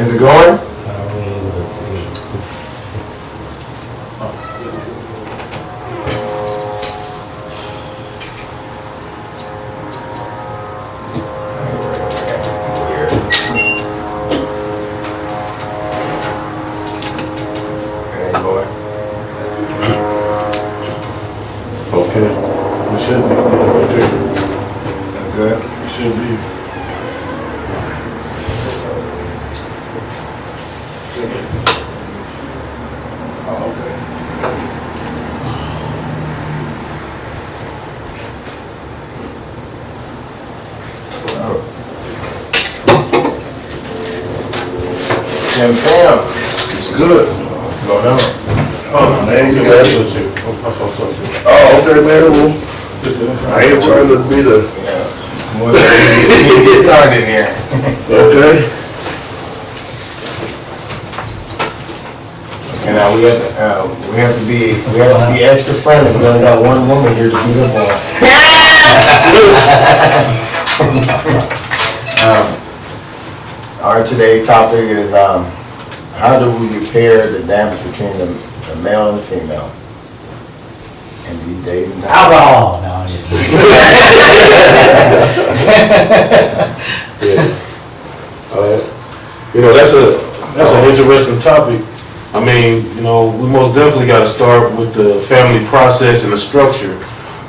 Is it going? Okay, it should be. That's good. It should be. Oh, okay. Pam, it's good. Going on. Oh, Man, you okay, got it. Oh, okay, man. Well, I ain't trying to be the. Yeah. Get started in here. Okay. And now we have to be extra friendly. We only got one woman here to beat up on. Our today's topic is how do we repair the damage between the male and the female in these days and times? Alcohol. No, I'm just You know, that's an interesting topic. I mean, you know, we most definitely got to start with the family process and the structure,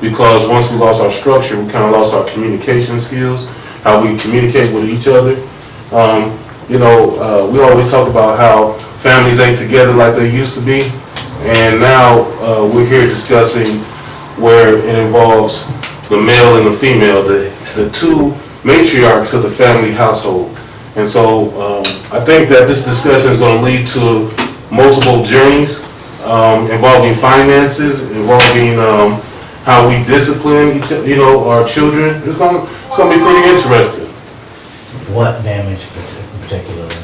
because once we lost our structure, we kind of lost our communication skills, how we communicate with each other. You know, we always talk about how families ain't together like they used to be, and now we're here discussing where it involves the male and the female, the two matriarchs of the family household. And so I think that this discussion is going to lead to multiple journeys involving finances, involving how we discipline our children. It's going to be pretty interesting. what damage particularly?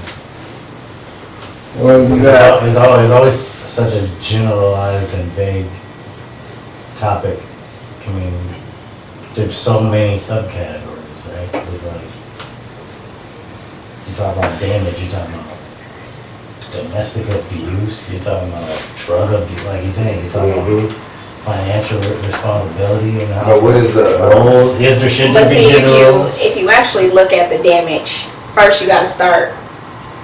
Well, you got, It's always such a generalized and vague topic. I mean, there's so many subcategories, right? It's like, you talk about damage, you're talking about domestic abuse, you're talking about drug abuse, like you're saying, you're talking about financial responsibility and how. but what is the, roles, is there, should there But be see, gender roles? if you actually look at the damage, first you gotta start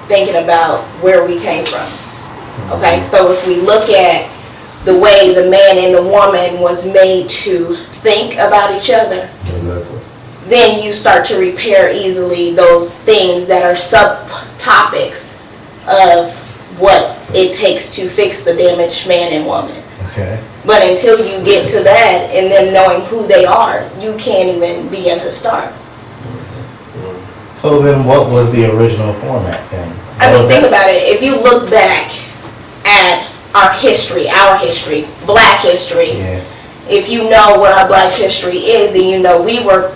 thinking about where we came from. Okay, so if we look at the way the man and the woman was made to think about each other, then you start to repair easily those things that are subtopics of what it takes to fix the damaged man and woman. Okay. But until you get to that and then knowing who they are, you can't even begin to start. So then what was the original format then? I mean, think about it. If you look back at our history, black history, Yeah. if you know what our black history is, then you know we were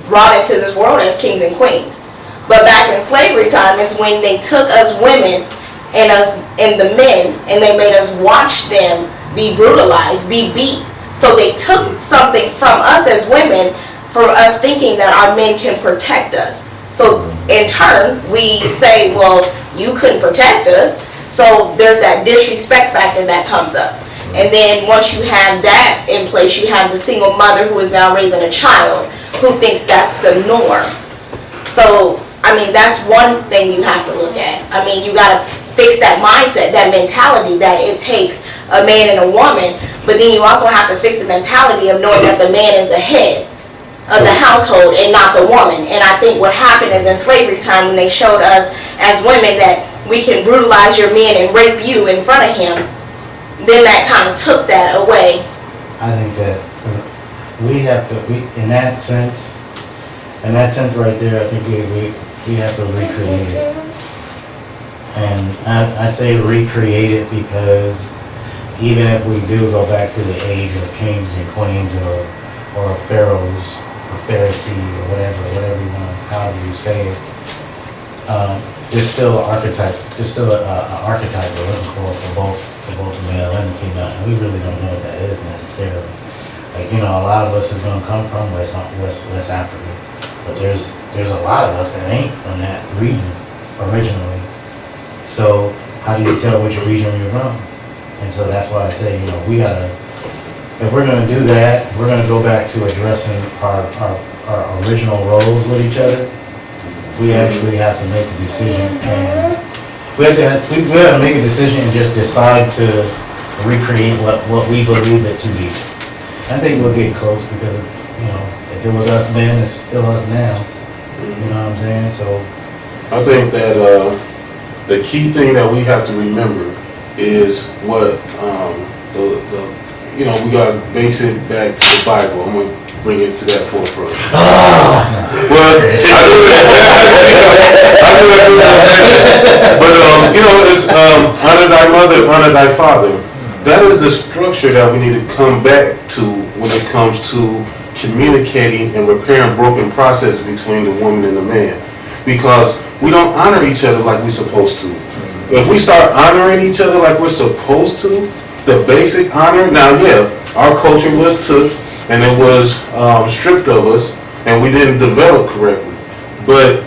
brought into this world as kings and queens. But back in slavery time is when they took us women and us and the men and they made us watch them be brutalized, be beat. So they took something from us as women for us thinking that our men can protect us. So in turn, we say, well, you couldn't protect us. So there's that disrespect factor that comes up. And then once you have that in place, you have the single mother who is now raising a child who thinks that's the norm. So, I mean, that's one thing you have to look at. I mean, you gotta fix that mindset, that mentality that it takes a man and a woman, but then you also have to fix the mentality of knowing that the man is the head of the household and not the woman. And I think what happened is in slavery time when they showed us as women that we can brutalize your man and rape you in front of him, then that kind of took that away. I think that we have to, in that sense right there, I think we have to recreate it. And I say recreate it because even if we do go back to the age of kings and queens or pharaohs or Pharisees or whatever you want, however you say it, there's still an archetype. There's still an archetype we're looking for both the male and the female, and we really don't know what that is necessarily. Like, you know, a lot of us is gonna come from West Africa, but there's a lot of us that ain't from that region originally. So how do you tell which region you're from? And so that's why I say, we gotta, if we're gonna do that, we're gonna go back to addressing our original roles with each other. We actually have to make a decision, and we have to make a decision and just decide to recreate what we believe it to be. I think we'll get close because, if it was us then, it's still us now. You know what I'm saying? So I think that the key thing that we have to remember is what we got to base it back to the Bible. I'm gonna bring it to that forefront. Well, it's honor thy mother, honor thy father. That is the structure that we need to come back to when it comes to communicating and repairing broken processes between the woman and the man, because we don't honor each other like we're supposed to. If we start honoring each other like we're supposed to, the basic honor, now our culture was took and it was stripped of us and we didn't develop correctly. But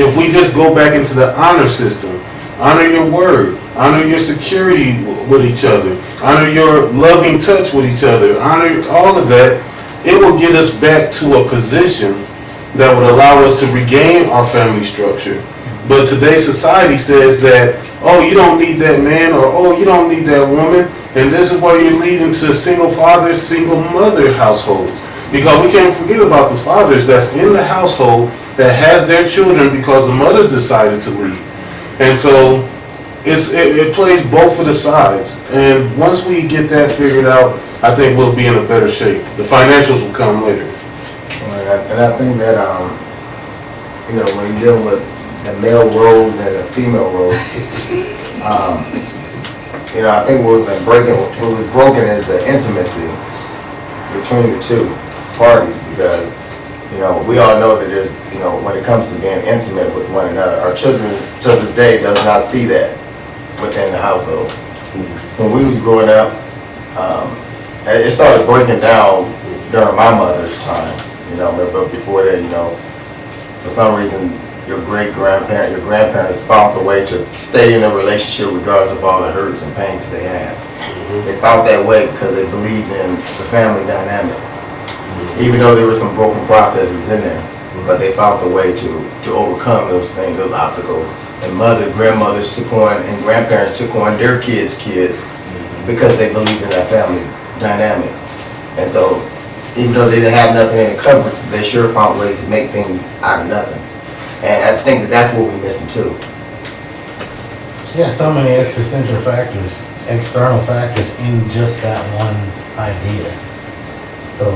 if we just go back into the honor system, honor your word, honor your security with each other, honor your loving touch with each other, honor all of that, it will get us back to a position that would allow us to regain our family structure. But today's society says that, oh, you don't need that man, or oh, you don't need that woman, and this is why you're leading to single father, single mother households. Because we can't forget about the fathers that's in the household that has their children because the mother decided to leave. And so it plays both of the sides. And once we get that figured out, I think we'll be in a better shape. The financials will come later. And I think that, when you're dealing with the male roles and the female roles, I think what was broken is the intimacy between the two parties, because, we all know that there's, when it comes to being intimate with one another, our children to this day does not see that within the household. When we was growing up, it started breaking down during my mother's time, but before that, for some reason, your grandparents found a way to stay in a relationship regardless of all the hurts and pains that they had. They found that way because they believed in the family dynamic. Even though there were some broken processes in there, but they found a way to overcome those things, those obstacles. And grandmothers took on, and grandparents took on their kids' because they believed in that family dynamic. And so, even though they didn't have nothing in the cupboard, they sure found ways to make things out of nothing. And I just think that's what we're missing too. Yeah, so many existential factors, external factors in just that one idea. So,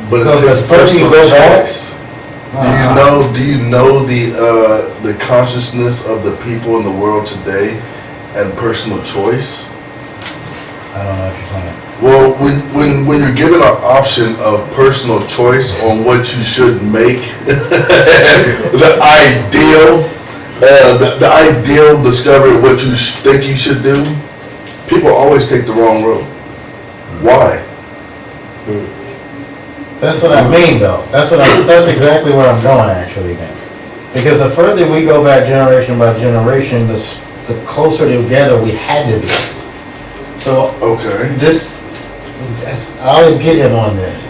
but it takes personal choice. Do you know the consciousness of the people in the world today and personal choice? I don't know what you're saying. Well, when you're given an option of personal choice on what you should make, the ideal discovery of what you think you should do, people always take the wrong road. Why? That's what I mean, though. That's exactly where I'm going, actually, then. Because the further we go back generation by generation, the closer together we had to be. So, okay. I always get him on this,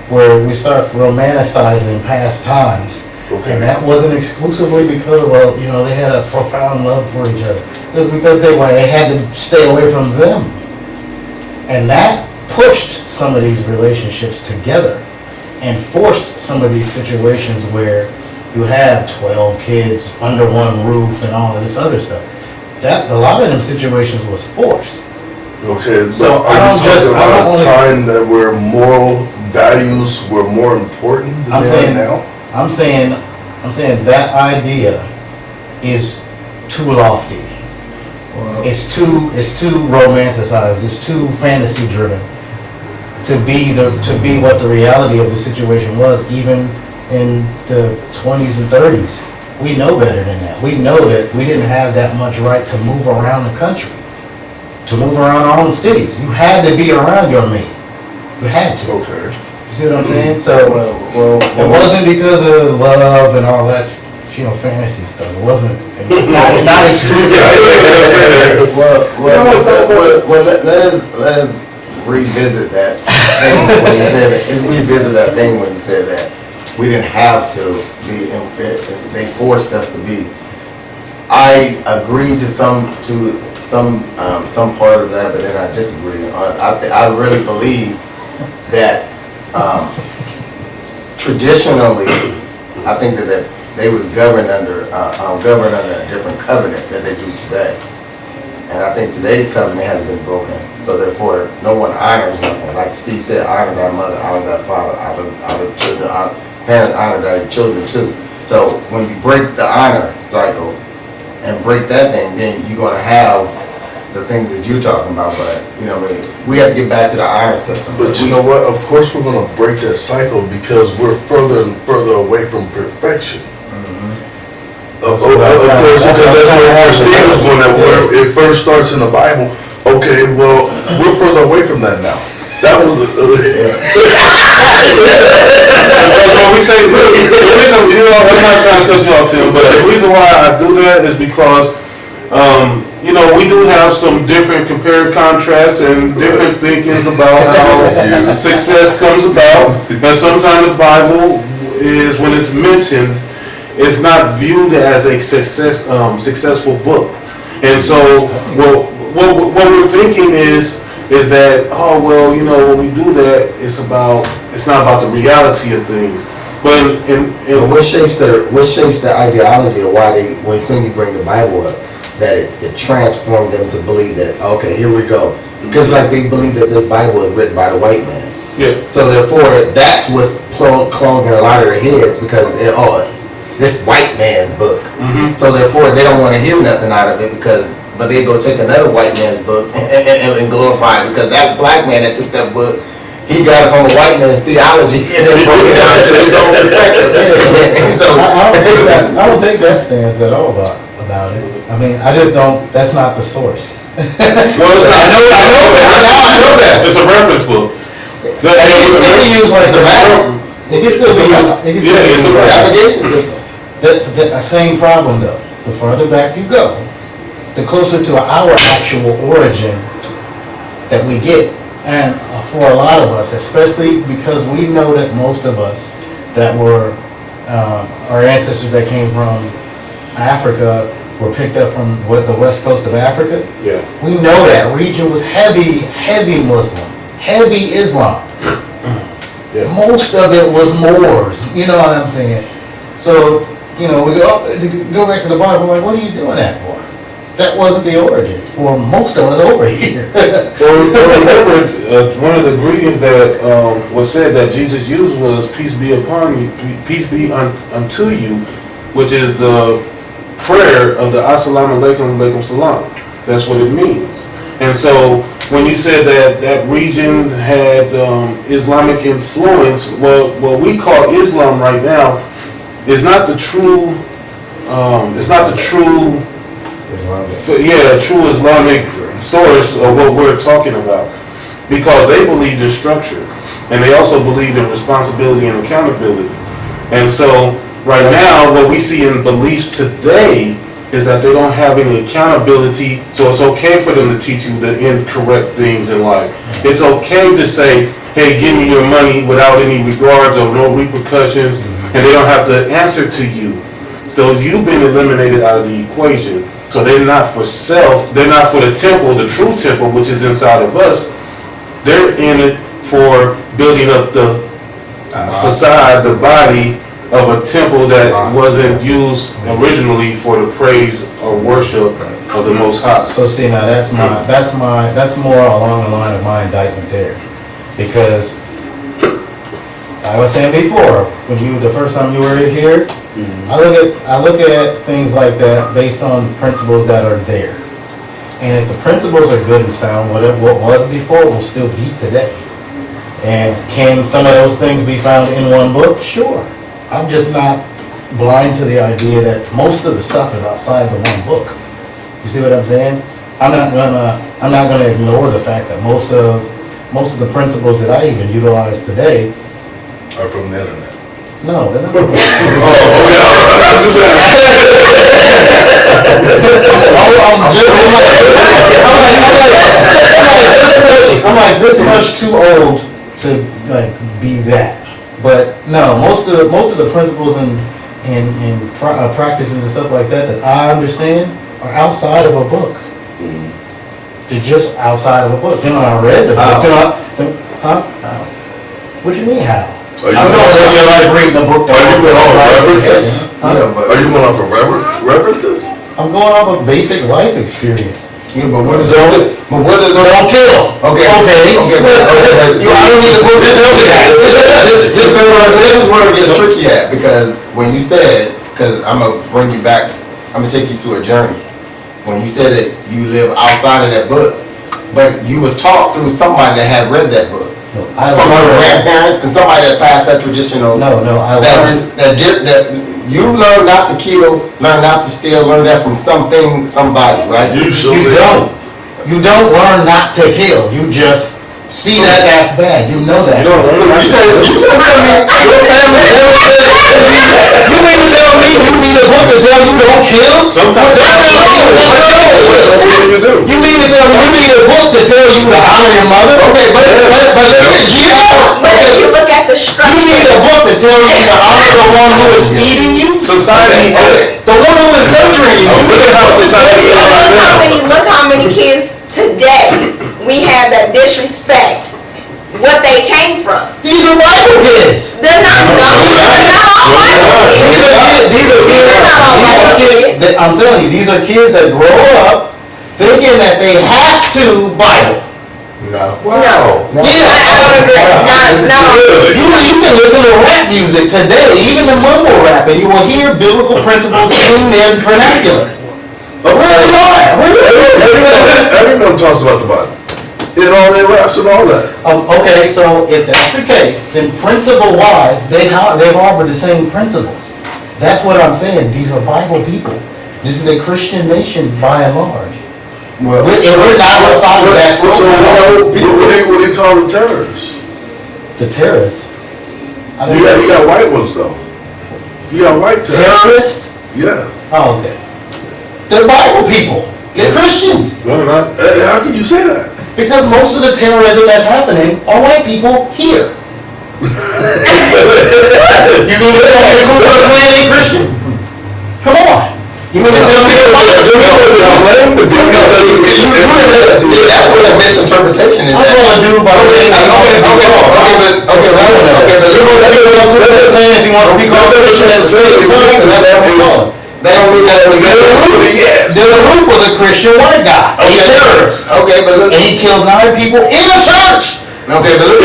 where we start romanticizing past times. Okay. And that wasn't exclusively because, they had a profound love for each other. It was because they had to stay away from them. And that pushed some of these relationships together and forced some of these situations where you have 12 kids under one roof and all of this other stuff. A lot of them situations was forced. Okay, so but are you talking about a time that where moral values were more important than they are now? I'm saying that idea is too lofty. Well, It's too romanticized. It's too fantasy driven to be what the reality of the situation was. Even in the 20s and 30s, we know better than that. We know that we didn't have that much right to move around the country, to move around our own cities. You had to be around your mate. You had to. Okay. You see what I'm saying? So well, it wasn't because of love and all that fantasy stuff. It wasn't, not exclusive. Let us revisit that thing when you said that. Let's revisit that thing when you said that we didn't have to be. They forced us to be. I agree to some part of that, but then I disagree. I really believe that traditionally, I think that they was governed under a different covenant that they do today. And I think today's covenant has been broken. So therefore, no one honors nothing. Like Steve said, honor thy mother, honor thy father, honor children, parents honor their children too. So when you break the honor cycle and break that thing, then you're gonna have the things that you're talking about. But we have to get back to the honor system. But you know what? Of course we're gonna break that cycle because we're further and further away from perfection. Of course, because that's where Steve was going at, where it first starts in the Bible. Okay, well, we're further away from that now. That was Because when we say, the reason, I'm not trying to cut you off, Tim, but the reason why I do that is because, we do have some different compare contrasts and different thinkings about how success comes about. And sometimes the Bible is, when it's mentioned, it's not viewed as a successful book. And so what we're thinking is that, when we do that, it's not about the reality of things. But what shapes the ideology of why when you bring the Bible up, that it transformed them to believe that, okay, here we go. Because like they believe that this Bible is written by the white man. Yeah. So therefore, that's what's clogging a lot of their heads because this white man's book. Mm-hmm. So therefore, they don't want to hear nothing out of it but they go take another white man's book and glorify it because that black man that took that book, he got it from a white man's theology and then broke it down to his own perspective. So I don't take that stance at all about it. I mean, I just don't. That's not the source. Well, I know that. It's a reference book. It can be used like it can still be used. It's a navigation system. The same problem though. The farther back you go, the closer to our actual origin that we get. And for a lot of us, especially because we know that most of us that were our ancestors that came from Africa were picked up from the west coast of Africa. Yeah. We know that region was heavy Muslim, heavy Islam. Yeah. Most of it was Moors. You know what I'm saying? So, we go back to the Bible, like, what are you doing that for? That wasn't the origin for most of us over here. Well, remember, one of the greetings that was said that Jesus used was "Peace be upon you, peace be unto you," which is the prayer of the Assalamu alaikum, alaikum salam. That's what it means. And so, when you said that region had Islamic influence, what we call Islam right now is not the true. It's not the true. True Islamic source of what we're talking about, because they believed in structure and they also believed in responsibility and accountability. And so right now what we see in beliefs today is that they don't have any accountability, so it's okay for them to teach you the incorrect things in life. It's okay to say, hey, give me your money without any regards or no repercussions, and they don't have to answer to you. So you've been eliminated out of the equation. So they're not for self, they're not for the temple, the true temple, which is inside of us. They're in it for building up the facade, the body of a temple that wasn't used originally for the praise or worship of the Most High. So see, now that's more along the line of my indictment there, because I was saying before, when the first time you were here, I look at things like that based on principles that are there. And if the principles are good and sound, what was before will still be today. And can some of those things be found in one book? Sure. I'm just not blind to the idea that most of the stuff is outside the one book. You see what I'm saying? I'm not gonna ignore the fact that most of the principles that I even utilize today are from the internet. No, they're not. Oh, okay, I'm just I'm like this much too old to like be that. But no, most of the principles and practices and stuff like that I understand are outside of a book. They're just outside of a book. Then when I read the book, what do you mean how? Are you I'm not living your life reading a book. Are you going off references? Yeah, but Are you going off of references? I'm going off of basic life experience. yeah, but what is the? But what is the? Don't kill. Okay. Okay. So I don't need to go this over that. This is where it gets tricky at, because when you said, because I'm gonna bring you back, I'm gonna take you through a journey. When you said that you live outside of that book, but you was taught through somebody that had read that book. I From your learned. grandparents and somebody that passed that traditional. No, I learned. That you learn not to kill, learn not to steal, learn that from somebody, right? You don't learn not to kill. You just see that that's bad. You know that. So you tell me your family never said. You mean to tell me you need a book to tell you don't kill? Sometimes. What do you do? You mean to tell me you need a book to tell you to honor your mother? Okay, but But if you look at the you structure, need a book to tell you to honor the one who is feeding you? Society has. The one who is nurturing you. Look at how society is right now. look how many kids today we have that disrespect what they came from. These are Bible kids. They're not all Bible kids. These are They're not all Bible kids. I'm telling you, these are kids that grow up thinking that they have to Bible. No. No. Yeah. I don't agree. Not all. You can listen to rap music today, even the mumble rap, and you will hear biblical principles in their vernacular. Everyone talks about the Bible. In all their raps and all that. Okay, so if that's the case, then principle-wise, they harbor the same principles. That's what I'm saying. These are Bible people. This is a Christian nation by and large. Well, We're not outside of that. So what do you call the terrorists? The terrorists. I You don't got white ones though. You got white terrorists. terrorists? Yeah. Oh, okay. They're Bible people. They're Christians. No, they're not. How can you say that? Because most of the terrorism that's happening are white people here. You mean to tell me the Ku Klux Klan ain't Christian? Come on. You mean to tell me see, that's where the misinterpretation is. I'm gonna do by the way. If you want to be called Christian at the same time, that's what I'm calling. They don't mean that was The roof was a Christian white guy, a terrorist, Okay, but look. and he killed 9 people in a church. Okay, but look.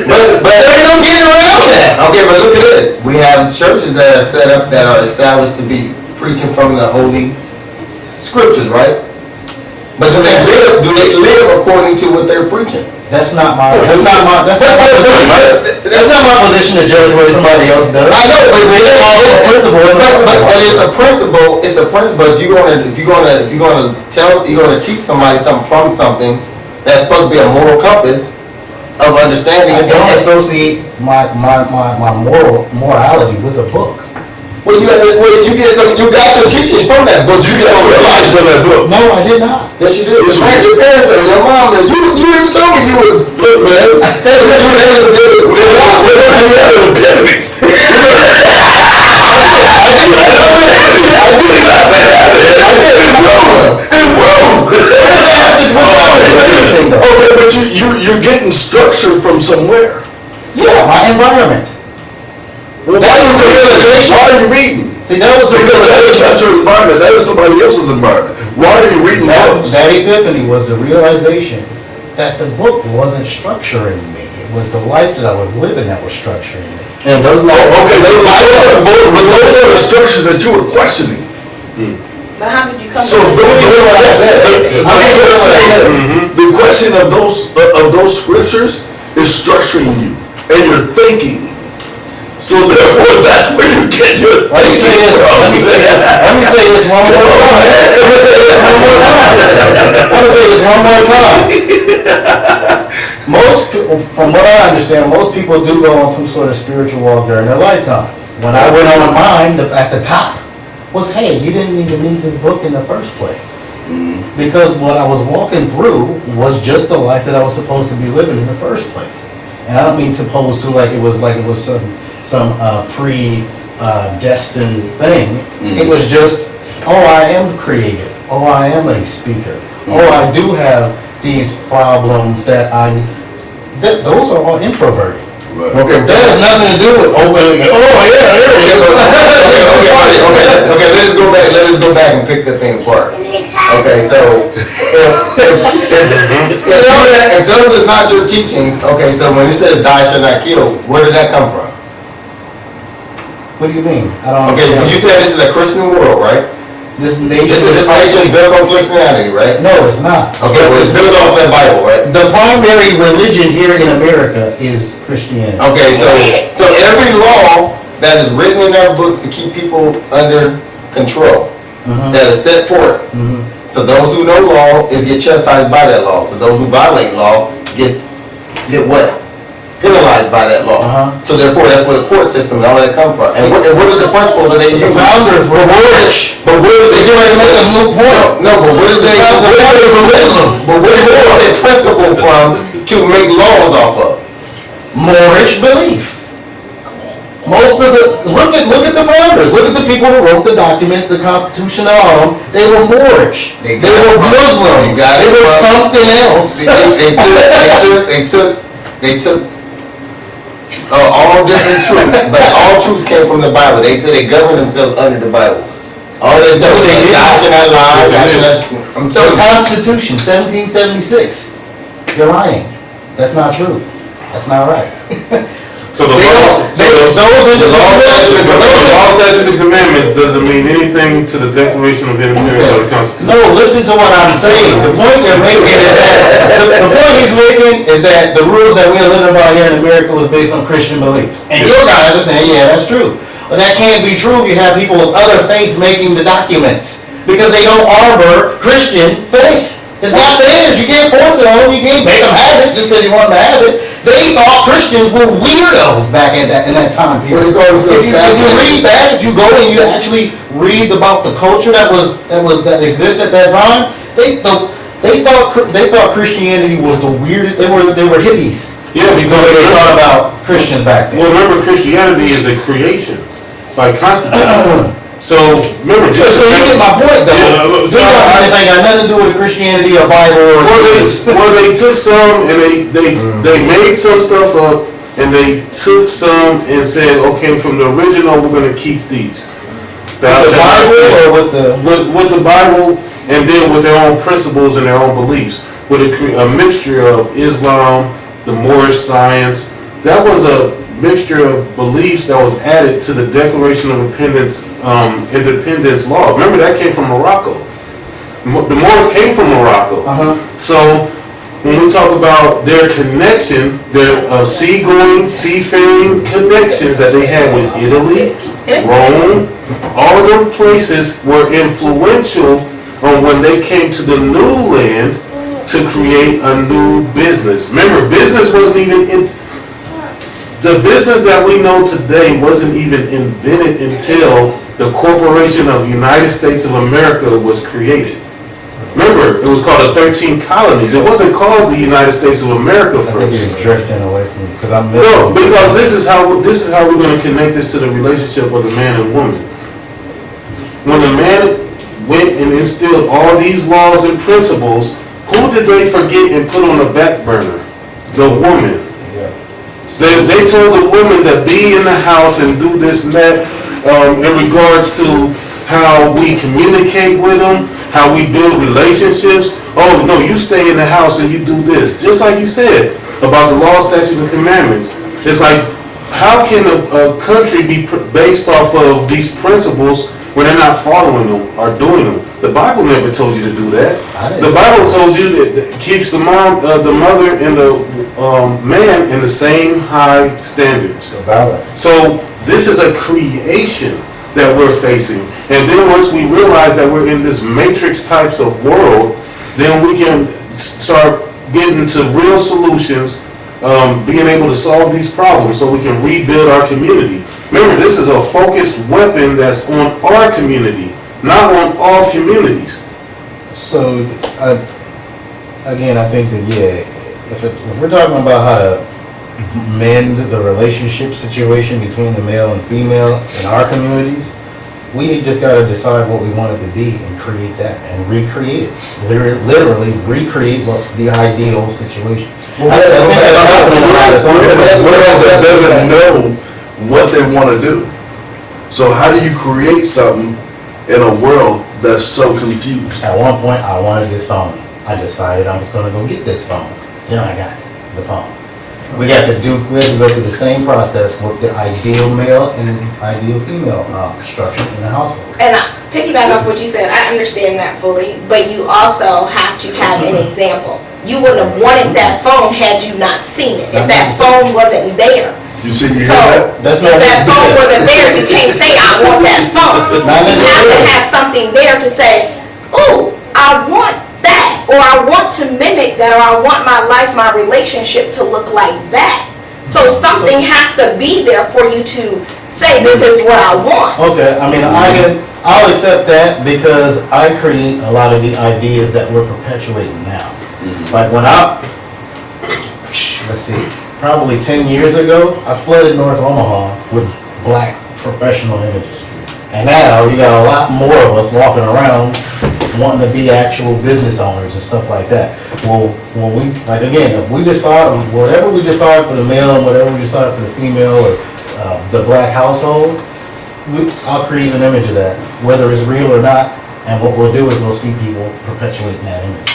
But There ain't no getting around that. okay, but look at it. We have churches that are set up that are established to be preaching from the holy scriptures, right? But do they live according to what they're preaching? That's not my position to judge what somebody else does. I know, but it's a principle. It's a principle. If you're gonna teach somebody something from something, that's supposed to be a moral compass of understanding. I don't associate my morality with a book. Well, you got your teachings from that book. You got your teachings from that book. No, I did not. Yes, you did. Your parents and your mom. You even told me you was. Look, man. Okay, but you're getting structure from somewhere. Yeah, my environment. Well, why are you reading? See, that was the Because that is not your environment. That is somebody else's environment. Why are you reading books? That epiphany was the realization that the book wasn't structuring me. It was the life that I was living that was structuring me. And those Those are the structures that you were questioning. But how did you come So to the question of those scriptures is structuring you and your thinking. So therefore, that's where you get your. Let me say this one more time. from what I understand, most people do go on some sort of spiritual walk during their lifetime. When I went on mine, at the top was, hey, you didn't even need this book in the first place. Because what I was walking through was just the life that I was supposed to be living in the first place. And I don't mean supposed to like it was some predestined thing. It was just, oh, I am creative. Oh, I am a speaker. Oh, I do have these problems those are all introverted. Right. Okay. That has nothing to do with opening. Oh yeah, there it is. Okay. Let us go back and pick the thing apart. Okay, so if those is not your teachings, okay, so when it says "thou shalt not kill," where did that come from? What do you mean? I don't. Okay, understand. you said this is a Christian world, right? This nation. This nation is built on Christianity, right? No, it's not. Okay, well, it's built off that Bible, right? The primary religion here in America is Christianity. Okay, so every law that is written in our books to keep people under control, that is set forth. So those who know law get chastised by that law. So those who violate law get what? Penalized by that law. So therefore, that's where the court system and all that come from. And what is the principle that they use? The founders were rich. But where did they make a moot point? No, but where did they? But where did they get that principle from to make laws off of? Moorish belief. Most of look at the founders. Look at the people who wrote the documents, the Constitution, and all of them. They were Moorish. They were Muslim. They were something else. They took all different truths, but all truths came from the Bible. They said they governed themselves under the Bible. All they did was I'm telling you. Constitution, 1776. You're lying. That's not true. That's not right. So the laws, statutes, and commandments doesn't mean anything to the Declaration of Independence or the Constitution. No, listen to what I'm saying. The point you're making is that the point he's making is that the rules that we're living by here in America was based on Christian beliefs. And you guys are saying, yeah, that's true. But that can't be true if you have people of other faith making the documents because they don't harbor Christian faith. It's not theirs. You can't force it on them. You can't make them have it just because you want them to have it. They thought Christians were weirdos back in that time period. If you read that, if you go and you actually read about the culture that existed at that time, they thought Christianity was the weirdest. They were hippies. Yeah, because they thought about Christians back then. Well, remember, Christianity is a creation by Constitution. So remember, so you get my point, though. Yeah, so I ain't got nothing to do with Christianity or Bible. Well, they took some and they made some stuff up, and they took some and said, okay, from the original, we're going to keep these. With the Bible or with the Bible, and then with their own principles and their own beliefs, with a mixture of Islam, the Moorish science. That was a mixture of beliefs that was added to the Declaration of Independence law. Remember, that came from Morocco. The Moors came from Morocco. So when we talk about their connection, their seafaring connections that they had with Italy, Rome, all those places were influential on when they came to the new land to create a new business. Remember, business wasn't even the business that we know today wasn't even invented until the Corporation of United States of America was created. Remember, it was called the 13 colonies. It wasn't called the United States of America first. I think you're drifting away from me because I'm missing. No, because this is how we're going to connect this to the relationship of the man and woman. When the man went and instilled all these laws and principles, who did they forget and put on the back burner? The woman. They told the woman to be in the house and do this and that in regards to how we communicate with them, how we build relationships. Oh, no, you stay in the house and you do this. Just like you said about the law, statutes, and commandments. It's like, how can a country be based off of these principles when they're not following them or doing them? The Bible never told you to do that. The Bible told you that it keeps the mother and the man in the same high standards. So this is a creation that we're facing. And then once we realize that we're in this matrix types of world, then we can start getting to real solutions, being able to solve these problems so we can rebuild our community. Remember, this is a focused weapon that's on our community, not on all communities. So, again, I think that, yeah, if we're talking about how to mend the relationship situation between the male and female in our communities, we just got to decide what we want it to be and create that and recreate it. Literally recreate the ideal situation. That doesn't know what they want to do. So how do you create something in a world that's so confused? At one point, I wanted this phone. I decided I was going to go get this phone. Then I got the phone. We had to go through the same process with the ideal male and ideal female structure in the household. And I piggyback off what you said, I understand that fully, but you also have to have an example. You wouldn't have wanted that phone had you not seen it. If that phone wasn't there. You see, you So, hear that? That's if not that phone wasn't there, you can't say, I want that phone. Not You have to necessarily. have something there to say, oh, I want that, or I want to mimic that, or I want my life, my relationship to look like that. So something has to be there for you to say, this is what I want. Okay, I mean, I'll accept that because I create a lot of the ideas that we're perpetuating now. Like when let's see, probably 10 years ago, I flooded North Omaha with black professional images. And now you got a lot more of us walking around wanting to be actual business owners and stuff like that. Well, when we, like again, if we decide, whatever we decide for the male and whatever we decide for the female or the black household, I'll create an image of that, whether it's real or not. And what we'll do is we'll see people perpetuating that image.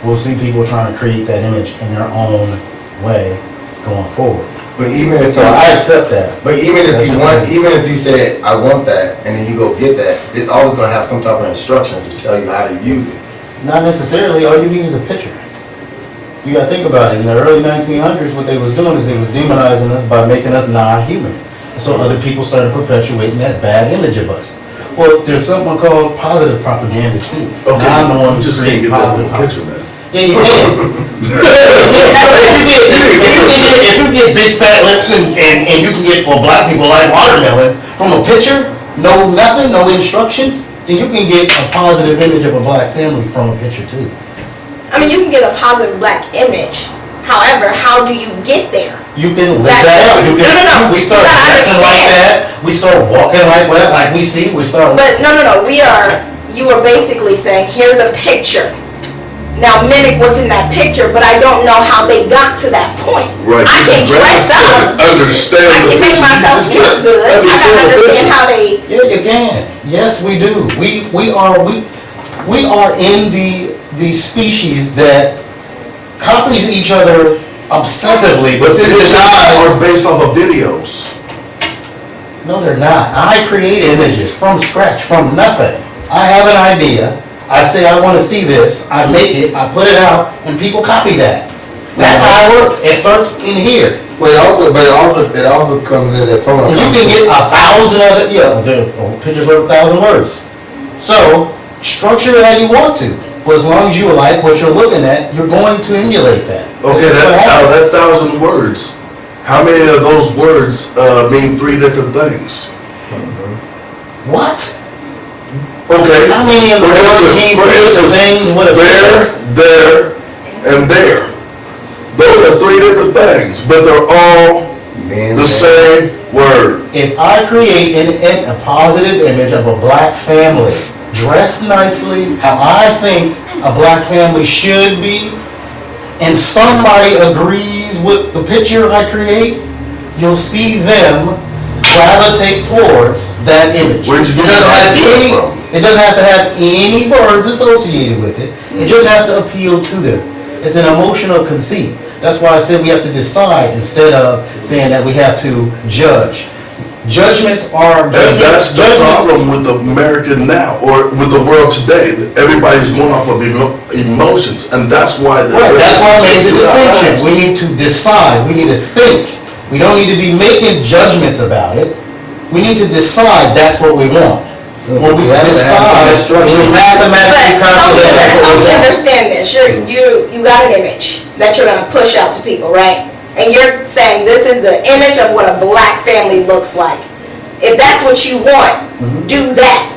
We'll see people trying to create that image in their own way going forward. But even if So I accept that. But even if That's you just want, it. even if you said I want that, and then you go get that, it's always gonna have some type of instructions to tell you how to use it. Not necessarily, all you need is a picture. You gotta think about it, in the early 1900s, what they was doing is they was demonizing us by making us non-human. So other people started perpetuating that bad image of us. Well, there's something called positive propaganda too. Okay, I'm the one you who just can't created get that positive from a picture, man. Yeah, you can. If you get big fat lips and you can get, well, black people like watermelon from a picture, no nothing, no instructions, then you can get a positive image of a black family from a picture too. I mean, you can get a positive black image. However, how do you get there? You can live That's- that out. You can, no. We start You gotta dressing like understand. that. We start walking like that, like we see. We start. But no, you are basically saying, here's a picture. Now mimic what's in that picture, but I don't know how they got to that point. Right. I can dress up. Understand. I can make myself look good. I gotta understand how they. Yeah, you can. Yes, we do. We are in the species that copies each other obsessively, but this is Are based off of videos. No, they're not. I create images from scratch, from nothing. I have an idea. I say I want to see this. I make it. I put it out, and people copy that. That's how it works. It starts in here. But it also comes in that someone. And you can get 1,000 other, pictures worth 1,000 words. So, structure it how you want to. But as long as you like what you're looking at, you're going to emulate that. Okay, that's 1,000 words. How many of those words mean 3 different things? What? Okay. How many of the words mean for instance, things with a there, and there. Those are 3 different things, but they're all the same word. If I create a positive image of a black family, dressed nicely, how I think a black family should be, and somebody agrees with the picture I create, you'll see them gravitate towards that image. Where'd you get It doesn't that have idea from? It doesn't have to have any words associated with it. It just has to appeal to them. It's an emotional conceit. That's why I said we have to decide instead of saying that we have to judge. Judgments are And that's the judgments- problem with America now, or with the world today. Everybody's going off of emotions, and that's why the Right, that's why I made the distinction. lives. We need to decide, we need to think. We don't need to be making judgments about it. We need to decide that's what we want. When we have to have decide, some structure. we mathematically But help me calculate. understand this. You got an image that you're gonna push out to people, right? And you're saying this is the image of what a black family looks like. If that's what you want, do that.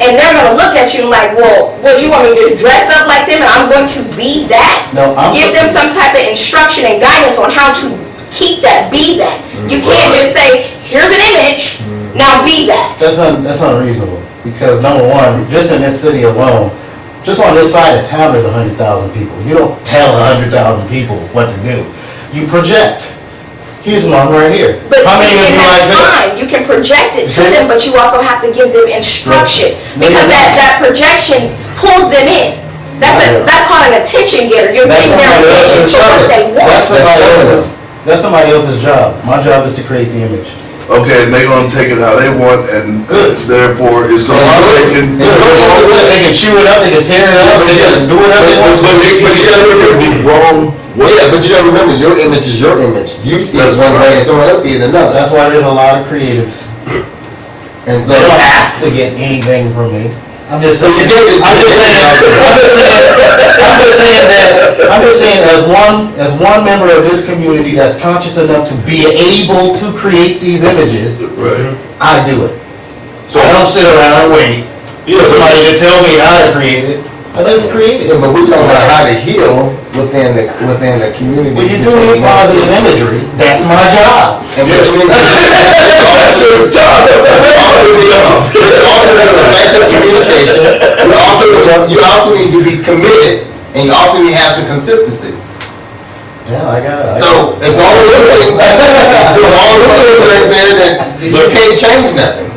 And they're gonna look at you like, well, what, you want me to just dress up like them and I'm going to be that? No, Give them some type of instruction and guidance on how to keep that, be that. You can't just say, here's an image, now be that. That's unreasonable, because number one, just in this city alone, just on this side of town, there's 100,000 people. You don't tell 100,000 people what to do. You project. Here's one right here. But How see, many of and you like that's this? fine, you can project it to them, but you also have to give them instruction. Because that projection pulls them in. That's called an attention getter. You're That's getting their attention to what they want. That's somebody else's job. My job is to create the image. Okay, and they gonna take it how they want, and Good. therefore it's gonna be taken. They can chew it up, they can tear it up, they can do whatever they want. But you gotta remember the wrong. Well, yeah, but you gotta remember, your image is your image. You see it one way and someone else see it another. That's why there's a lot of creatives. And so, They don't have to get anything from me. I'm just so saying. you did this. I'm just saying, as one member of this community that's conscious enough to be able to create these images, Right. I do it. So I don't sit around and wait for somebody to tell me how to create it. I just create it. But we're talking about how to heal within the community. When you're doing positive imagery, that's my job. And which means That's your job. effective communication. You also need to be committed, and you also need to have some consistency. Yeah, I got it. So if all of those things, are there, then you can't change nothing.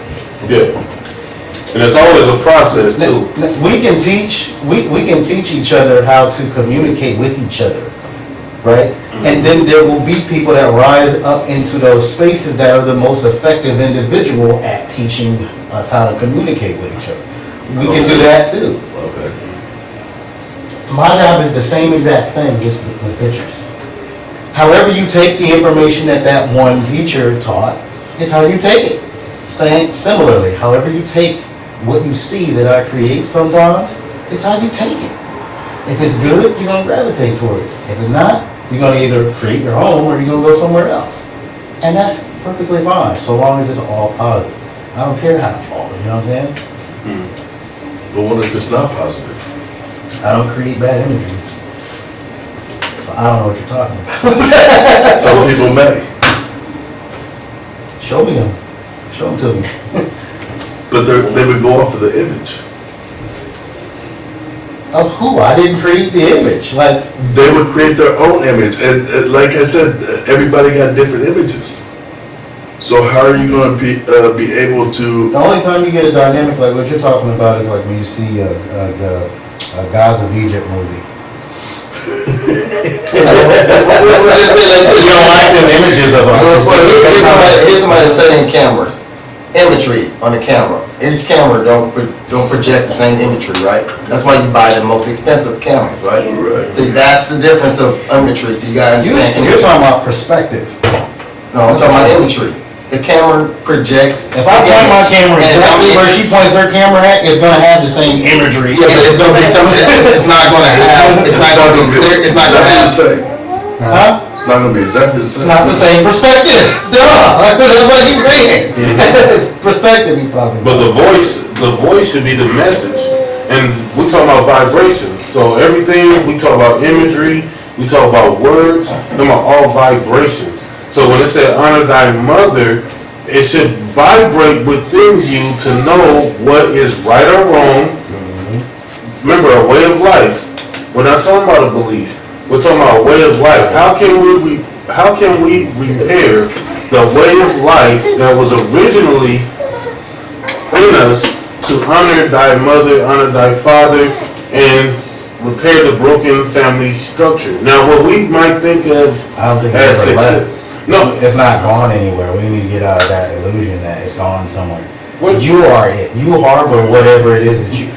yeah, and it's always a process too. We can teach each other how to communicate with each other, right? And then there will be people that rise up into those spaces that are the most effective individual at teaching us how to communicate with each other. We can do that too. Okay. My job is the same exact thing, just with pictures. However you take the information that one teacher taught is how you take it. Similarly, however you take what you see that I create sometimes is how you take it. If it's good, you're gonna gravitate toward it. If it's not, you're gonna either create your own or you're gonna go somewhere else. And that's perfectly fine, so long as it's all positive. I don't care how it falls, you know what I'm saying? But what if it's not positive? I don't create bad imagery. So I don't know what you're talking about. Some people may, Show me them. Show them to me. but they would go off of the image. Of who? I didn't create the image. Like, They would create their own image, and like I said, everybody got different images. So how are you going to be able to? the only time you get a dynamic like what you're talking about is like when you see a Gods of Egypt movie. You don't like them images of us. Here's somebody studying cameras, imagery on the camera. Each camera don't project the same imagery, right? That's why you buy the most expensive cameras, right? Right. See, that's the difference of imagery. So you gotta understand. You're talking about perspective. No, I'm talking about imagery. The camera projects. If I point my camera And exactly some- where she points her camera at, it's gonna have the same imagery. Yeah, but it's gonna be something. It's not gonna have. It's not gonna be clear. It's not gonna have. Huh? It's not gonna be exactly the It's same. not the same perspective. Duh. That's what I keep saying. It's perspective he's talking But about. the voice should be the message. And we talk about vibrations. So everything, we talk about imagery, we talk about words, them are all vibrations. So when it said honor thy mother, it should vibrate within you to know what is right or wrong. Remember, a way of life. We're not talking about a belief. We're talking about a way of life. How can we repair the way of life that was originally in us to honor thy mother, honor thy father, and repair the broken family structure? Now, what we might think of I don't think as it's ever success. left. No, It's not gone anywhere. We need to get out of that illusion that it's gone somewhere. What- You are it. You harbor whatever it is that you.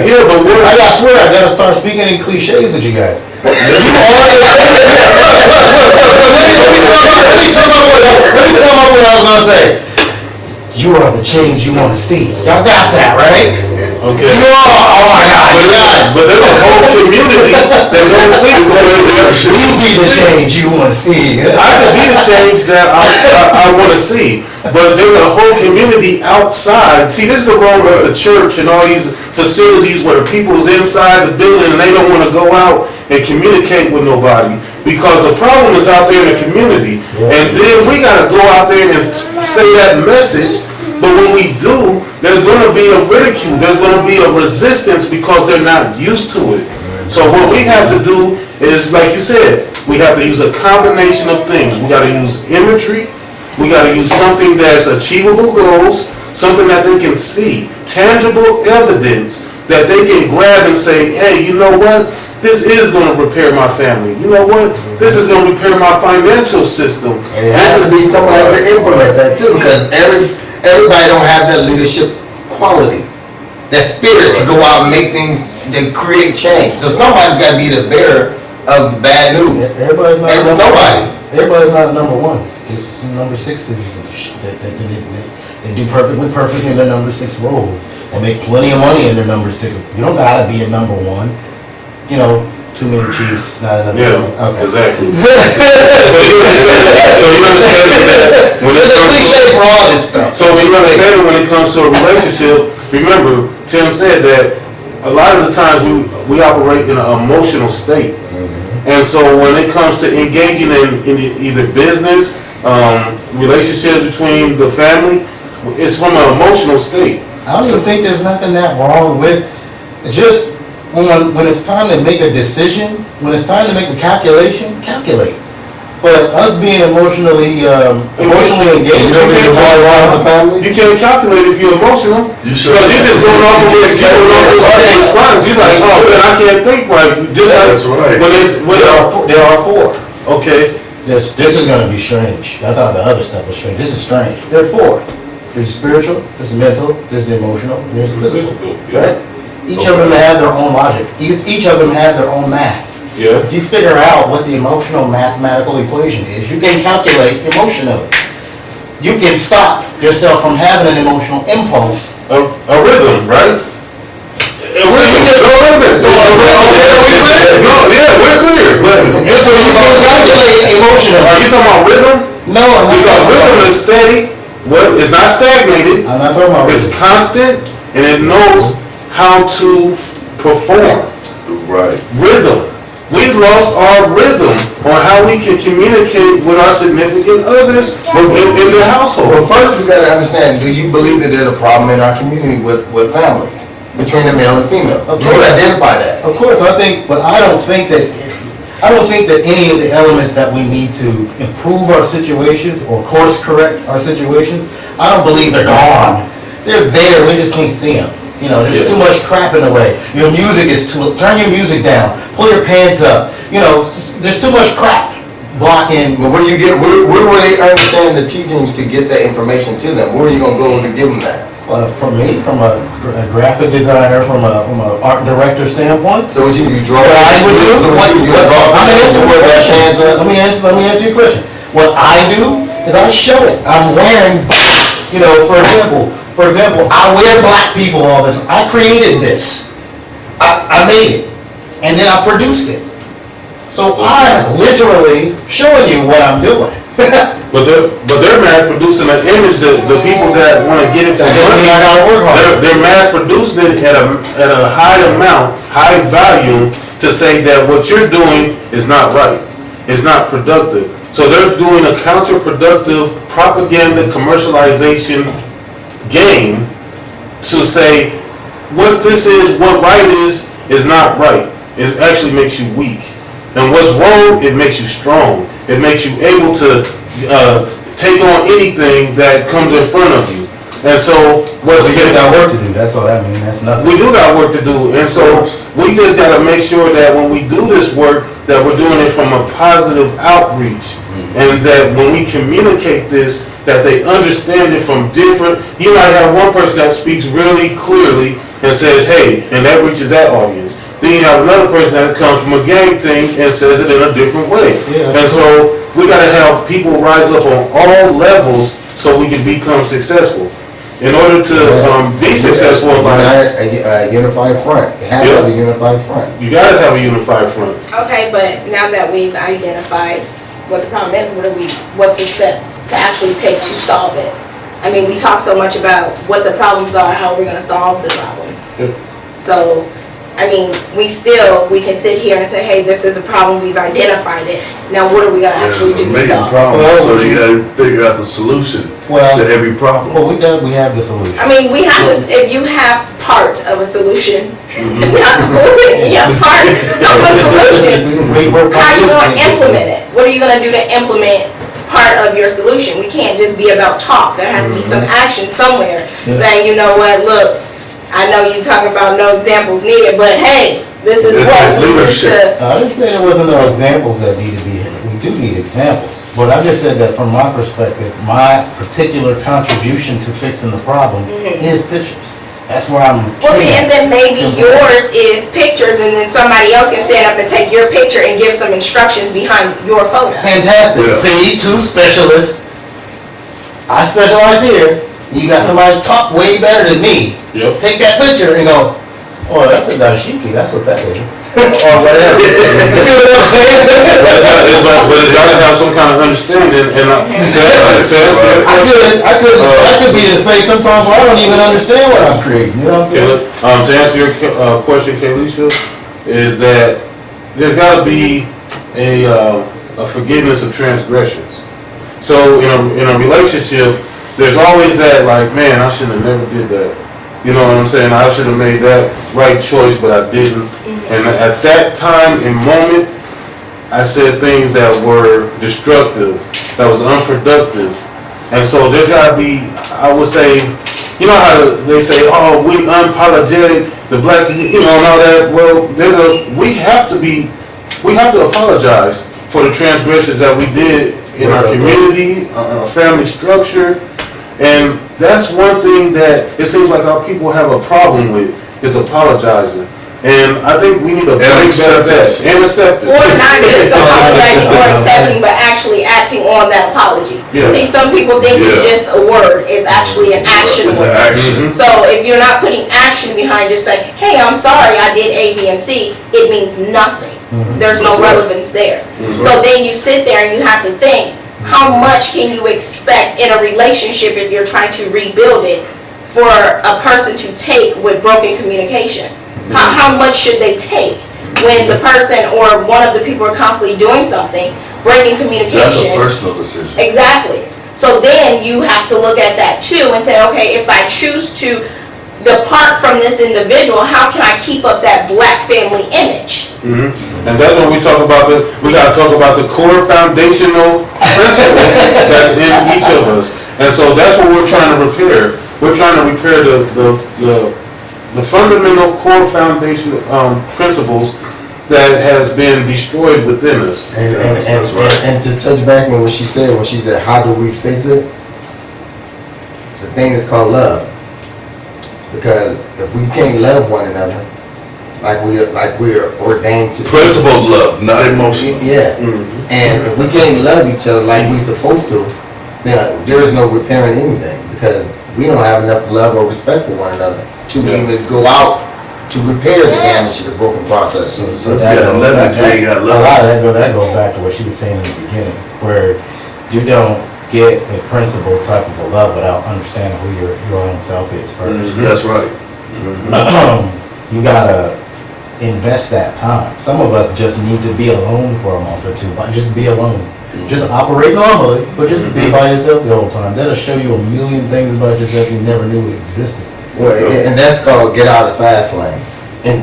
yeah, but we're I swear I gotta start speaking in cliches with you guys. You are it. Let me sum up what I was gonna say. you are the change you want to see. Y'all got that, right? Okay. You are, oh my God, you got it. But there's a whole community that don't think the way they are. You be the change you want to see. I could be the change that I want to see, but there's a whole community outside. See, this is the wrong with the church and all these facilities where the people's inside the building and they don't want to go out and communicate with nobody because the problem is out there in the community. And then we got to go out there and say that message. But when we do, there's going to be a ridicule. There's going to be a resistance because they're not used to it. So what we have to do is, like you said, we have to use a combination of things. We got to use imagery. We got to use something that's achievable goals, something that they can see, tangible evidence that they can grab and say, hey, you know what? This is going to repair my family. You know what? This is going to repair my financial system. And it has to be somebody to implement that too, because everybody don't have that leadership quality, that spirit to go out and make things, to create change. So somebody's got to be the bearer of the bad news. Everybody's not Somebody. Everybody's not number one. Just number 6 is they do perfect in their number 6 role and make plenty of money in their number 6. You don't gotta be a number 1. You know, too many Chiefs, not enough. Yeah, Okay. exactly. So you understand that when it There's a comes cliche for all this stuff. So when you understand it when it comes to a relationship, remember, Tim said that a lot of the times we operate in an emotional state. And so when it comes to engaging in either business, relationships between the family, it's from an emotional state. I don't even think there's nothing that wrong with it. Just when it's time to make a decision, when it's time to make a calculation, calculate. But us being emotionally engaged, You can't calculate if you're emotional. You sure? Because you're just going off of this, response. You're like, oh man, I can't think right. Just That's right. there are 4. Okay. This is going to be strange. I thought the other stuff was strange. This is strange. There are 4. There's the spiritual, there's the mental, there's the emotional, and there's the physical. Right? Each of them have their own logic. Each of them have their own math. Yeah. If you figure out what the emotional mathematical equation is, you can calculate emotionally. You can stop yourself from having an emotional impulse. A rhythm, right? A rhythm. No, yeah, we're clear. So you can calculate emotionally. Are you talking about rhythm? No, I'm not Because talking rhythm about. is steady. Well, it's not stagnated. I'm not talking about. It's constant, and it knows how to perform. Right. Rhythm. We've lost our rhythm on how we can communicate with our significant others in the household. Well, first we got to understand, do you believe that there's a problem in our community with families, between the male and female? Of Do you course. identify that? Of course, I don't think that any of the elements that we need to improve our situation or course correct our situation, I don't believe they're gone. They're there, we just can't see them. You know, there's too much crap in the way. Your music is turn your music down, pull your pants up. You know, there's too much crap blocking. But where will they understand the teachings to get that information to them? Where are you going to go to give them that? From me, from a graphic designer, from a art director standpoint. So you draw. What I would do, So what you draw? I'm gonna answer your question. Let Let me answer your question. What I do is I show it. I'm wearing, you know, for example, I wear black people all the time. I created this. I made it, and then I produced it. So I'm literally showing you what I'm doing. But they're mass producing an image that the people that want to get it for That doesn't money, mean I gotta work hard. they're mass producing it at a high amount, high volume to say that what you're doing is not right. It's not productive. So they're doing a counterproductive propaganda commercialization game to say what this is, what right is not right. It actually makes you weak. And what's wrong, it makes you strong. It makes you able to take on anything that comes in front of you. And so, We got work to do, that's all that means, that's nothing. we do got work to do. And so, we just got to make sure that when we do this work, that we're doing it from a positive outreach. And that when we communicate this, that they understand it from different, you might have one person that speaks really clearly and says, hey, and that reaches that audience. Then you have another person that comes from a gang thing and says it in a different way. Yeah. And so we got to have people rise up on all levels so we can become successful. in order to be successful in life, A unified front. It has to have a unified front. you gotta have a unified front. Okay, but now that we've identified what the problem is, what's the steps to actually take to solve it? I mean, we talk so much about what the problems are, how we're gonna solve the problems. Yeah. So, I mean, we can sit here and say, hey, this is a problem, we've identified it. Now, what are we gonna actually do to Making solve it? problems, so you gotta figure out the solution to every problem. Well, we have the solution. I mean, we have this, if you have part of a solution, not the whole thing, you have part of a solution, how are you gonna implement it? What are you gonna do to implement part of your solution? We can't just be about talk, there has to be some action somewhere, saying, you know what, look, I know you talking about no examples needed, but hey, this is what we need to. I didn't say there wasn't no examples that need to be, we do need examples. But I just said that from my perspective, my particular contribution to fixing the problem is pictures. That's where I'm. Well, see, and then maybe yours is pictures, and then somebody else can stand up and take your picture and give some instructions behind your photo. Fantastic. Yeah. See, two specialists. I specialize here. You got somebody talk way better than me. Yep. Take that picture and go, oh, that's a dashiki. That's what that is. Or whatever. See what I'm saying? But it's gotta have some kind of understanding, and to answer your question, I could be in a space sometimes where I don't even understand what I'm creating. You know what I'm saying? To answer your question, Kalisha, is that there's gotta be a forgiveness of transgressions. So in a relationship, there's always that, like, man, I should have never did that. You know what I'm saying? I should have made that right choice, but I didn't. And at that time and moment, I said things that were destructive, that was unproductive. And so there's gotta be, I would say, you know how they say, oh, we unapologetic, the black, you know, and all that. Well, we have to apologize for the transgressions that we did in our community, our family structure. And that's one thing that it seems like our people have a problem with, is apologizing. And I think we need to bring back that and accept it. Or not just apologizing or accepting, but actually acting on that apology. Yeah. See, some people think it's just a word, it's actually an action It's an word. action. So if you're not putting action behind just saying, hey, I'm sorry I did A, B, and C, it means nothing. There's no relevance there. So then you sit there and you have to think, how much can you expect in a relationship if you're trying to rebuild it for a person to take with broken communication? How much should they take when the person or one of the people are constantly doing something, breaking communication? That's a personal decision. Exactly. So then you have to look at that too and say, okay, if I choose to depart from this individual, how can I keep up that black family image? And that's when we talk about we gotta talk about the core foundational principles that's in each of us. And so that's what we're trying to repair. We're trying to repair the fundamental core foundation principles that has been destroyed within us. And to touch back on what she said, how do we fix it? The thing is called love. Because if we can't love one another, like we're ordained to. Principled love, not emotional. Yes. And if we can't love each other like we're supposed to, then there is no repairing anything, because we don't have enough love or respect for one another to even go out to repair the damage of the broken process. So Yeah, love if you ain't got love. A lot of that goes back to what she was saying in the beginning, where you don't get a principle type of a love without understanding who your own self is first. That's right. You gotta invest that time. Some of us just need to be alone for a month or two, but just be alone. Just operate normally, but just be by yourself the whole time. That'll show you a million things about yourself you never knew existed. Well, and that's called get out of the fast lane and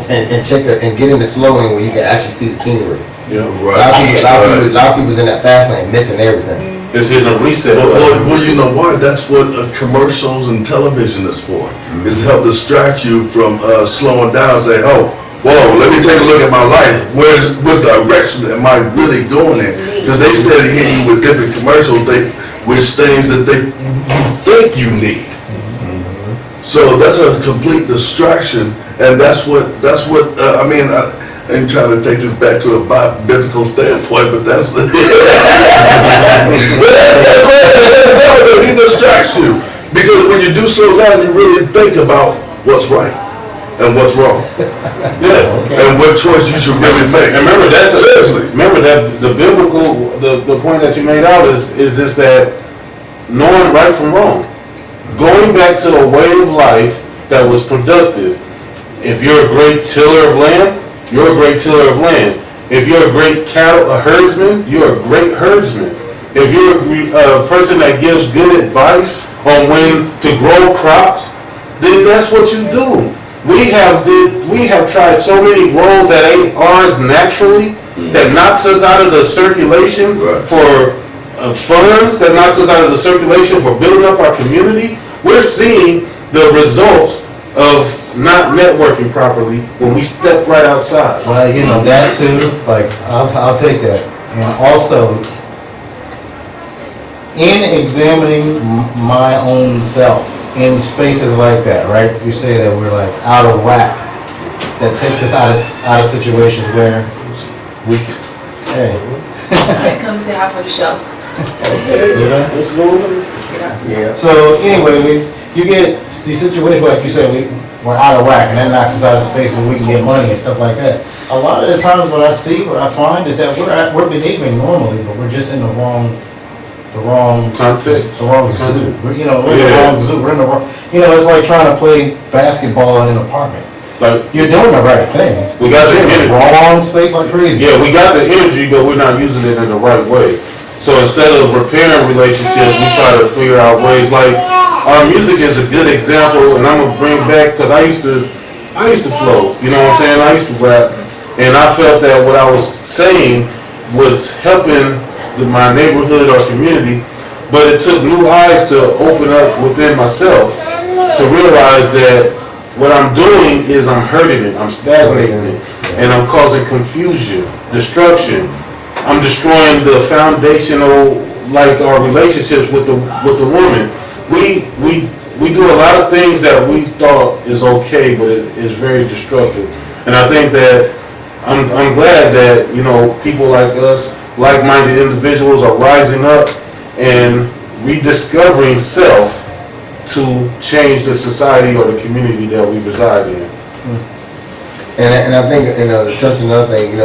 get in the slow lane where you can actually see the scenery. Yeah. Right. A lot of people's in that fast lane missing everything. It's hitting a reset. Well, you know what? That's what commercials and television is for. It's to help distract you from slowing down and say, oh, whoa, let me take a look at my life. What direction am I really going in? Because they steady hitting you with different commercials, with things that you think you need. So that's a complete distraction, and that's what I mean. I ain't trying to take this back to a biblical standpoint, but that's what he distracts you. Because when you do slow down, you really think about what's right and what's wrong, Yeah. and what choice you should really make. And remember, Seriously. remember that the biblical, the point that you made out is just that knowing right from wrong. Going back to a way of life that was productive. If you're a great tiller of land, you're a great tiller of land. If you're a great a herdsman, you're a great herdsman. If you're a person that gives good advice on when to grow crops, then that's what you do. We have tried so many roles that ain't ours naturally, that knocks us out of the circulation for funds, that knocks us out of the circulation for building up our community. We're seeing the results of not networking properly when we step right outside. Well, you know, that too, like, I'll take that. And also, in examining my own self in spaces like that, right? You say that we're like out of whack. That takes us out of situations where we, hey. Come say hi for the show. You know? Let's go. Yeah. So anyway, you get these situations like you said, we're out of whack, and that knocks us out of space where we can get money and stuff like that. A lot of the times, what I find is that we're behaving normally, but we're just in the wrong Context. the wrong zoo. We're in the Yeah. wrong zoo. We're in the wrong. It's like trying to play basketball in an apartment. Like, You're doing the right things. We got You're the in the energy. wrong space like crazy. yeah, we got the energy, but we're not using it in the right way. So instead of repairing relationships, we try to figure out ways. Like, our music is a good example, and I'm gonna bring back, because I used to flow. You know what I'm saying? I used to rap, and I felt that what I was saying was helping my neighborhood or community, but it took new eyes to open up within myself to realize that what I'm doing is I'm hurting it, I'm stagnating it, and I'm causing confusion, destruction. I'm destroying the foundational, like our relationships with the woman. We do a lot of things that we thought is okay, but it is very destructive. And I think that I'm glad that people like us, like-minded individuals, are rising up and rediscovering self to change the society or the community that we reside in. And I think, to touch another thing,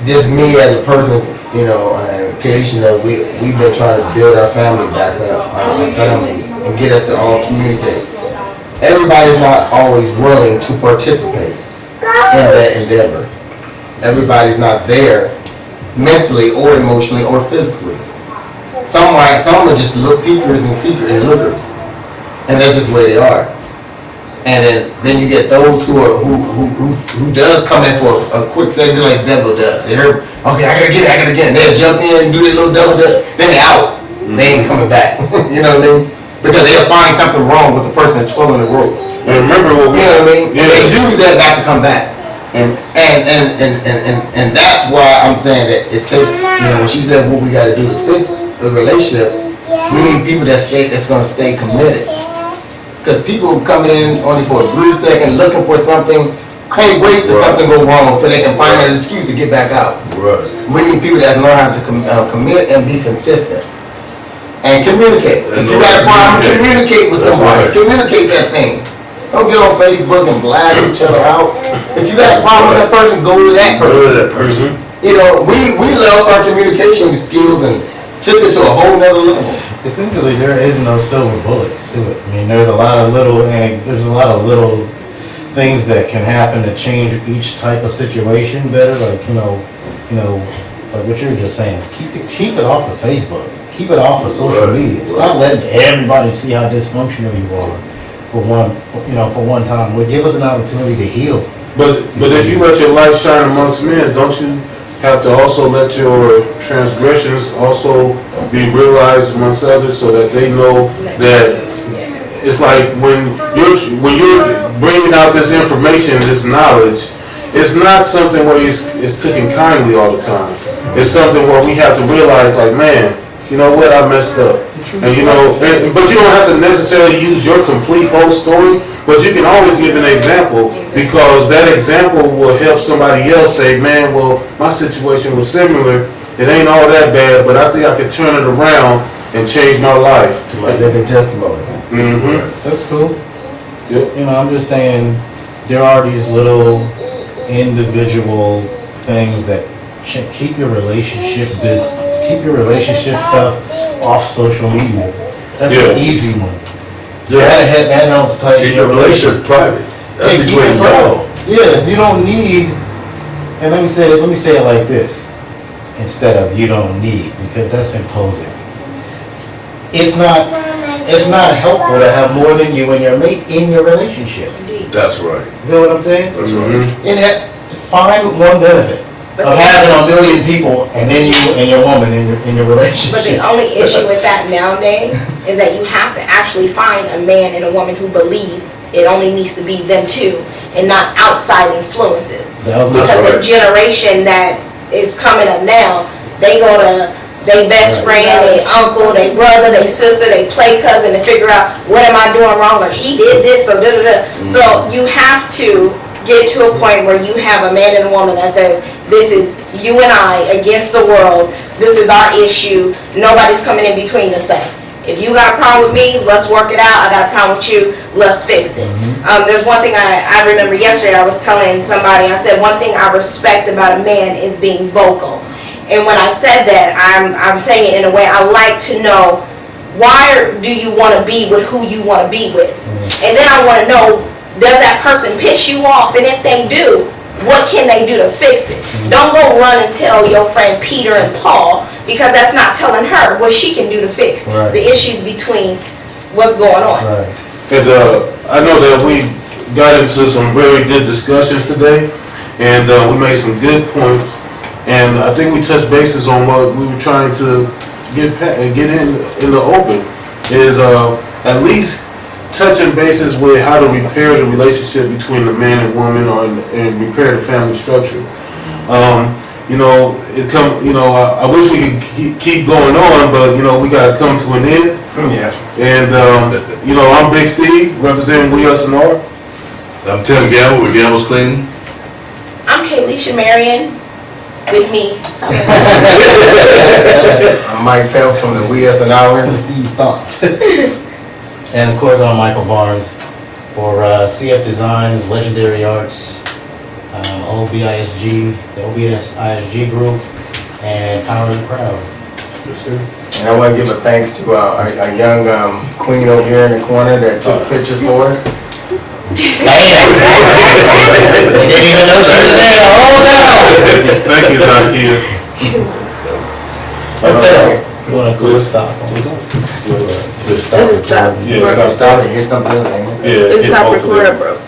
just me as a person, and occasion that we've been trying to build our family back up, our family, and get us to all communicate. Everybody's not always willing to participate in that endeavor. Everybody's not there mentally or emotionally or physically. Some are just peekers and secret and lookers, and that's just where they are. And then you get those who does come in for a quick second, like double ducks. They heard, okay, I gotta get it. And they'll jump in and do their little double duck. Then they're out. They ain't coming back. You know what I mean? Because they'll find something wrong with the person that's pulling the rope. And remember what You know what I mean? Yeah. And they use that back to come back. And that's why I'm saying that it takes, when she said what we gotta do to fix the relationship, we need people that's gonna stay committed. Because people come in only for a brief second looking for something, can't wait till something go wrong so they can find an excuse to get back out. Right. We need people that learn how to commit and be consistent. And communicate. If you got a problem, communicate with somebody. Communicate that thing. Don't get on Facebook and blast each other out. If you got a problem with that person, go to that person. Go to that person. We lost our communication skills and took it to a whole nother level. Essentially, there is no silver bullet to it. I mean, there's a lot of little things that can happen to change each type of situation better. Like like what you were just saying. Keep it off of Facebook. Keep it off of social media. Stop letting everybody see how dysfunctional you are for one time. Well, give us an opportunity to heal. But if you let your light shine amongst men, don't you have to also let your transgressions also be realized amongst others, so that they know that it's like when you're bringing out this information, this knowledge, it's not something where it's taken kindly all the time. It's something where we have to realize, like, man, you know what, I messed up. And but you don't have to necessarily use your complete whole story, but you can always give an example, because that example will help somebody else say, man, well, my situation was similar. It ain't all that bad, but I think I could turn it around and changed my life. To my living testimony. Mm-hmm. That's cool. Yep. You know, I'm just saying, there are these little individual things that keep your relationship keep your relationship stuff off social media. That's Yeah. an easy one. Yeah. That helps tighten Keep your relationship private. That's Yeah, keep between it y'all. private. Yes, you don't need, and let me say it like this, instead of you don't need, because that's imposing. It's not helpful to have more than you and your mate in your relationship. That's right. You know what I'm saying? That's right. Find one benefit But of see- having a million people and then you and your woman in your But the relationship. only issue with that nowadays is that you have to actually find a man and a woman who believe it only needs to be them two and not outside influences. That was my Because the right. generation that is coming up now, they go to their best friend, their uncle, their brother, their sister, they play cousin to figure out what am I doing wrong or he did this or da da da. So you have to get to a point where you have a man and a woman that says, this is you and I against the world, this is our issue, nobody's coming in between us thing. If you got a problem with me, let's work it out. I got a problem with you, let's fix it. There's one thing I remember yesterday, I was telling somebody, I said, one thing I respect about a man is being vocal. And when I said that, I'm saying it in a way, I like to know, why do you want to be with who you want to be with? And then I want to know, does that person piss you off? And if they do, what can they do to fix it? Don't go run and tell your friend Peter and Paul, because that's not telling her what she can do to fix Right. the issues between what's going on. Right. And I know that we got into some very good discussions today, and we made some good points. And I think we touched bases on what we were trying to get in the open, is at least touching bases with how to repair the relationship between the man and woman, and repair the family structure. You know, I wish we could keep going on, but you know, we gotta come to an end. Yeah. And you know, I'm Big Steve, representing We Us and R. I'm Tim Gamble with Gamble's Cleaning. I'm Kaylisha Marion, with me. I'm Mike Phelps from the We Us and Ours. These thoughts. And of course, I'm Michael Barnes for CF Designs, Legendary Arts, OBISG, the OBISG group, and Power of the Crowd. Yes, sir. And I want to give a thanks to a young queen over here in the corner that took pictures for us. Damn! They didn't even know she was there the whole time! Thank you, Zakia. Okay. You want to clear stop? Just stop. Stop. Yeah, Stop stop. and hit something. Yeah. It's hit stop both of them. recording, bro.